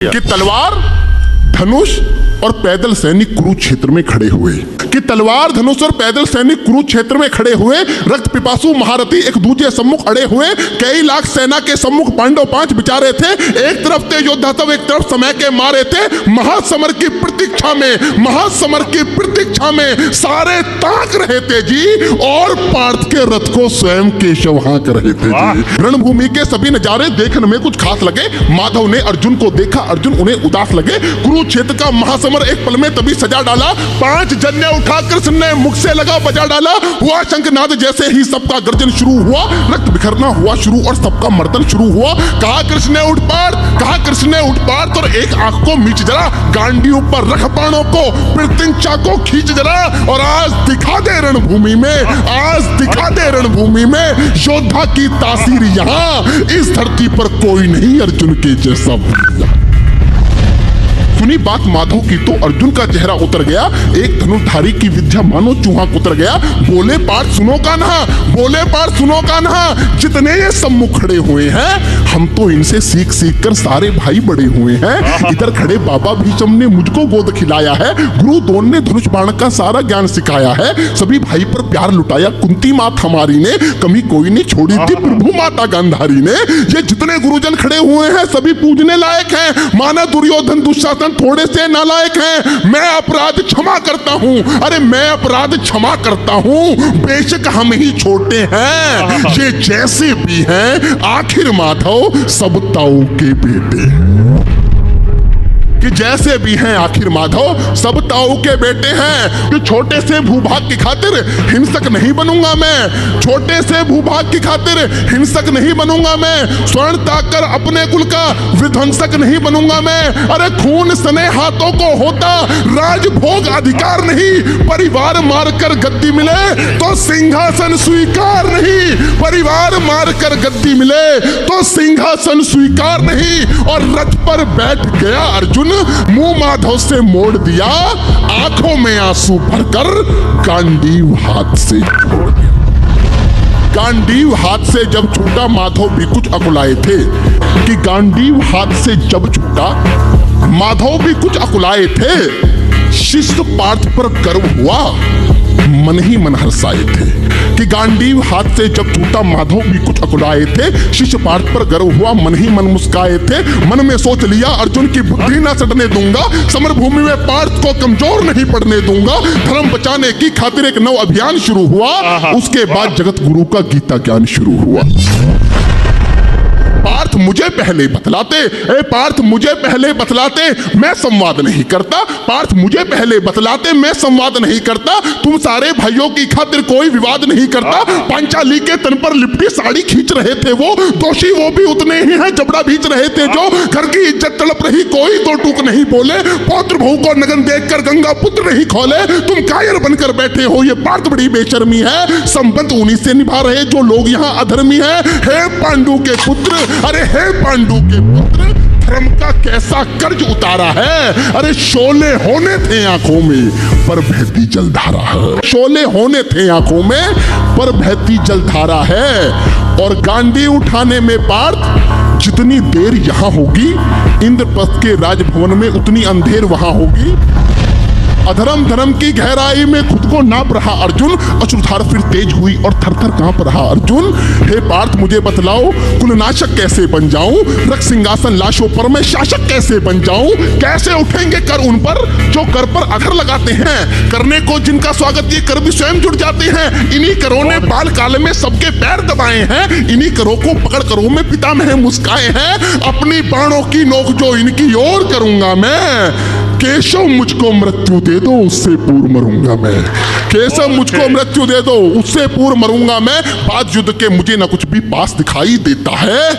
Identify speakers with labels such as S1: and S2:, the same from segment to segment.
S1: कि तलवार, धनुष और पैदल सैनिक कुरुक्षेत्र में खड़े हुए, कि तलवार, धनुष और पैदल सैनिक कुरुक्षेत्र में खड़े हुए, रक्त पिपासु महारथी एक दूसरे सम्मुख अड़े हुए, कई लाख सेना के सम्मुख पांडव 5 बिचारे थे। एक तरफ ते योद्धा सब, एक तरफ समय के मारे थे। महासमर की प्रतीक्षा में, महासमर की प्रतीक्षा में सारे ताक रहे थे जी, और पार्थ के रथ को स्वयं केशव हाँक रहे थे जी। रणभूमि के सभी नजारे देखने में कुछ खास लगे। माधव ने अर्जुन को देखा, अर्जुन उन्हें उदास लगे। कुरुक्षेत्र का महासमर एक पल में तभी सजा डाला। 5 जन्य उठा कृष्ण ने मुख से लगा बजा डाला। हुआ शंखनाद, जैसे ही सबका गर्जन शुरू हुआ, रक्त बिखरना हुआ शुरू और सबका मर्दन शुरू हुआ। कहा कृष्ण ने उठ पार्थ, कहा कृष्ण ने उठ पार्थ, और एक आंख को मीच जरा, गांडी ऊपर रख बाणों को, प्रत्यंचा को खींच जरा, और आज दिखा दे रणभूमि में, आज दिखा दे रणभूमि में योद्धा की तासीर। यहाँ इस धरती पर कोई नहीं अर्जुन के जैसा। सुनी बात माधव की तो अर्जुन का चेहरा उतर गया। एक धनुर्धारी की विद्या मानो चूहा उतर गया। बोले पार्थ सुनो कान्हा, बोले पार्थ सुनो कान्हा, जितने ये सम्मुख खड़े हुए हैं, हम तो इनसे सीख सीख कर सारे भाई बड़े हुए हैं। इधर खड़े बाबा भीष्म ने मुझको गोद खिलाया है, गुरु द्रोण ने धनुष बाण का सारा ज्ञान सिखाया है, सभी भाई पर प्यार लुटाया कुंती मात हमारी ने, कमी कोई नहीं छोड़ी थी प्रभु माता गांधारी ने। ये जितने गुरुजन खड़े हुए हैं सभी पूजने लायक हैं। माना दुर्योधन दुशासन थोड़े से नालायक हैं, मैं अपराध क्षमा करता हूं, अरे मैं अपराध क्षमा करता हूं, बेशक हम ही छोटे हैं, ये जैसे भी हैं आखिर माधव सब ताऊ के बेटे, कि जैसे भी हैं आखिर माधव सब ताऊ के बेटे हैं। कि छोटे से भूभाग की खातिर हिंसक नहीं बनूंगा मैं, छोटे से भूभाग की खातिर हिंसक नहीं बनूंगा मैं, स्वर्ण ताकर अपने कुल का विध्वंसक नहीं बनूंगा मैं। अरे खून सने हाथों को होता राजभोग अधिकार नहीं, परिवार मारकर गद्दी मिले तो सिंहासन स्वीकार नहीं, परिवार मारकर गद्दी मिले तो सिंहासन स्वीकार नहीं। और रथ पर बैठ गया अर्जुन, मुंह माधव से मोड़ दिया, आंखों में आंसू भरकर गांडीव हाथ से छोड़ दिया। गांडीव हाथ से जब छूटा माधव भी कुछ अकुलाए थे, कि गांडीव हाथ से जब छूटा माधव भी कुछ अकुलाए थे। शिष्ट पार्थ पर गर्व हुआ, मन ही मन हर्षाए थे, कि गांडीव हाथ से जब छूटा माधव भी कुछ अकुलाए थे। शिष्य पार्थ पर गर्व हुआ, मन ही मन मुस्काए थे। मन में सोच लिया अर्जुन की बुद्धि ना सड़ने दूंगा, समर भूमि में पार्थ को कमजोर नहीं पड़ने दूंगा। धर्म बचाने की खातिर एक नव अभियान शुरू हुआ। उसके बाद जगत गुरु का गीता ज्ञान शुरू हुआ। पार्थ मुझे पहले बतलाते, ए पार्थ मुझे पहले बतलाते, मैं संवाद नहीं करता, पार्थ मुझे पहले बतलाते, मैं संवाद नहीं करता। तुम सारे भाइयों की खातिर कोई विवाद नहीं करता। पांचाली के तन पर लिपटी साड़ी खींच रहे थे वो, दोषी वो भी उतने ही हैं जबड़ा भींच रहे थे जो। घर की इज्जत तड़प रही, कोई तो टूक नहीं बोले, पौत्र बहू को नगन देखकर गंगा पुत्र नहीं खोले। तुम कायर बनकर बैठे हो, ये पार्थ बड़ी बेशर्मी है। संबंध उन्हीं से निभा रहे जो लोग यहाँ अधर्मी है। हे पांडु के पुत्र, अरे हे पांडु के पुत्र, धर्म का कैसा कर्ज उतारा है। अरे शोले होने थे आंखों में पर बहती जलधारा है, शोले होने थे आंखों में पर बहती जलधारा है। और गांडी उठाने में पार्थ जितनी देर यहां होगी, इंद्रप्रस्थ के राजभवन में उतनी अंधेर वहां होगी। अधर्म धर्म की गहराई में खुद को नाप रहा अर्जुन, अश्रुधार फिर तेज हुई और थर-थर कांप रहा अर्जुन। हे पार्थ मुझे बतलाओ, कुलनाशक कैसे बन जाऊं, रक्त सिंहासन लाशों पर मैं शासक कैसे बन जाऊं। कैसे उठेंगे कर उन पर जो कर पर अधर लगाते हैं, करने को जिनका स्वागत ये कर भी स्वयं जुड़ जाते हैं। इन्हीं करों ने बाल काल में सबके पैर दबाए हैं, इन्हीं करों को पकड़ करों में पितामह मुस्काए हैं। अपनी बाणों की नोक जो इनकी ओर करूंगा मैं, केशव मुझको मृत्यु दे दो उससे पूर्व मरूंगा मैं, केशव मुझको मृत्यु दे दो उससे पूर्व मरूंगा मैं। बाद युद्ध के मुझे ना कुछ भी पास दिखाई देता है,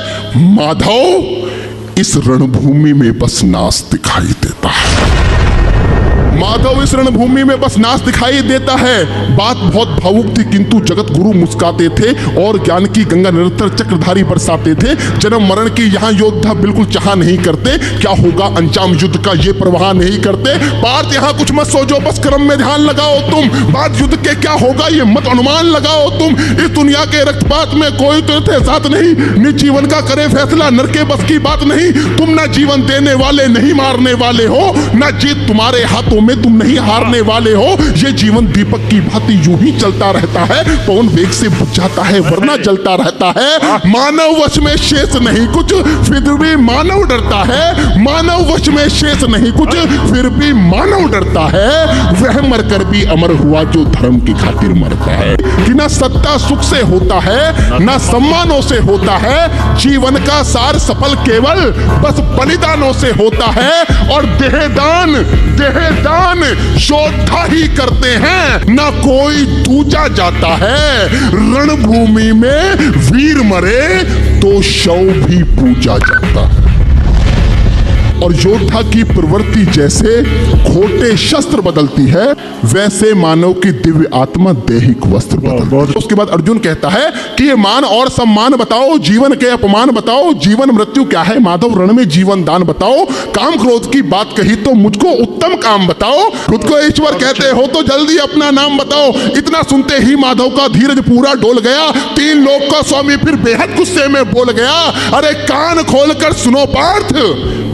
S1: माधव इस रणभूमि में बस नाश दिखाई देता है। माधव इस रणभूमि में बस नाच दिखाई देता है। बात बहुत भावुक थी, किंतु जगत गुरु मुस्काते थे और ज्ञान की गंगा निरंतर चक्रधारी बरसाते थे। जन्म मरण की यहाँ योद्धा बिल्कुल चाह नहीं करते, क्या होगा अंजाम युद्ध का ये परवाह नहीं करते। पार्थ यहाँ कुछ मत सोचो, बस कर्म में ध्यान लगाओ तुम। बात युद्ध के क्या होगा ये मत अनुमान लगाओ तुम। इस दुनिया के रक्तपात में कोई तो साथ नहीं, निज जीवन का करे फैसला नर के बस की बात नहीं। तुम ना जीवन देने वाले नहीं मारने वाले हो, ना जीत तुम्हारे हाथों में तुम नहीं हारने वाले हो। ये जीवन दीपक की भांति यूं ही चलता रहता है, पवन वेग से बुझ जाता है वरना जलता रहता है। मानव वश में शेष नहीं कुछ फिर भी मानव डरता है। मानव वश में शेष नहीं कुछ फिर भी मानव डरता है। वह मरकर भी अमर हुआ जो धर्म की खातिर मरता है। कि ना सत्ता सुख से होता है ना सम्मानों से होता है। जीवन का सार सफल केवल बस बलिदानों से होता है। और देहदान योद्धा ही करते हैं, ना कोई दूजा जाता है। रणभूमि में वीर मरे तो शव भी पूजा जाता है। और योद्धा की प्रवृत्ति जैसे खोटे शस्त्र बदलती है, वैसे मानव की दिव्य आत्मा दैहिक वस्त्र बदलती है। उसके बाद अर्जुन कहता है कि ये मान और सम्मान बताओ, जीवन के अपमान बताओ, जीवन मृत्यु क्या है माधव रण में जीवन दान बताओ। काम क्रोध की बात कही तो मुझको उत्तम काम बताओ। खुद को ईश्वर कहते हो तो जल्दी अपना नाम बताओ। इतना सुनते ही माधव का धीरज पूरा डोल गया। 3 लोक का स्वामी फिर बेहद गुस्से में बोल गया, अरे कान खोलकर सुनो पार्थ,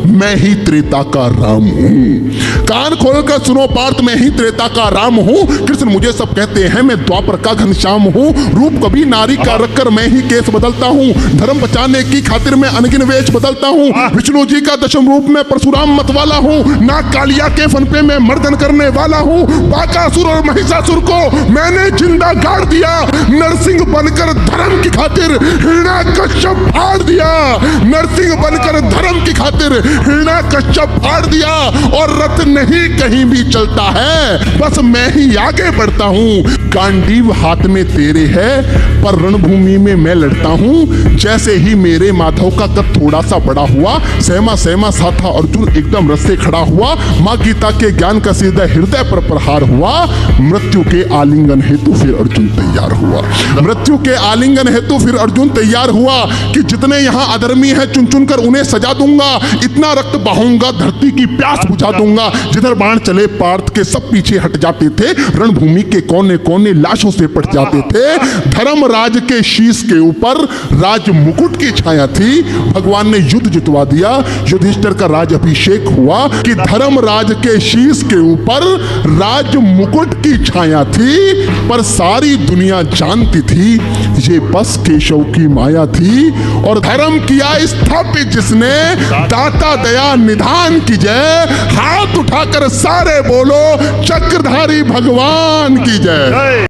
S1: मैं ही त्रेता का राम हूं। कान खोलकर सुनो पार्थ, मैं ही त्रेता का राम हूं। कृष्ण मुझे सब कहते हैं, मैं द्वापर का घनश्याम हूं। रूप कभी नारी का रखकर मैं ही केस बदलता हूं। धर्म बचाने की खातिर मैं अनगिन वेश बदलता हूं। विष्णु जी का दशम रूप में परशुराम मत वाला हूं। नाग कालिया के फन पे मैं मर्दन करने वाला हूं। बाकासुर और महिषासुर को मैंने जिंदा गाड़ दिया। नरसिंह बनकर धर्म की खातिर हिरण्याकश्यप फाड़ दिया। नरसिंह बनकर धर्म की खातिर हिरण्याकश्यप फाड़ दिया। और रथ नहीं कहीं भी चलता है, बस मैं ही आगे बढ़ता हूं। गांडीव हाथ में तेरे है पर रणभूमि में मैं लड़ता हूं। जैसे ही मेरे माधव का कद थोड़ा सा बड़ा हुआ, सहमा सहमा सा था अर्जुन एकदम रस से खड़ा हुआ। मां गीता के ज्ञान का सीधा हृदय पर प्रहार हुआ। मृत्यु के आलिंगन हेतु फिर अर्जुन तैयार हुआ। मृत्यु के आलिंगन हेतु फिर अर्जुन तैयार हुआ कि जितने यहां अधर्मी हैं चुन चुन कर उन्हें सजा दूंगा। इतना रक्त बहाऊंगा धरती की प्यास बुझा दूंगा। जिधर बाण चले पार्थ के सब पीछे हट जाते थे। रणभूमि के कोने कोने लाशों से पट जाते थे। धर्मराज के शीश के ऊपर राज मुकुट की छाया थी। भगवान ने युद्ध जितवा दिया। युधिष्ठिर का राज अभिषेक हुआ कि धर्मराज के शीश के ऊपर राज मुकुट की छाया थी। पर सारी दुनिया जानती थी ये बस केशव की माया थी। और धर्म किया स्थापित जिसने, दाता दया निधान की जय। हाथ उठाकर सारे बोलो चक्रधारी भगवान की जय।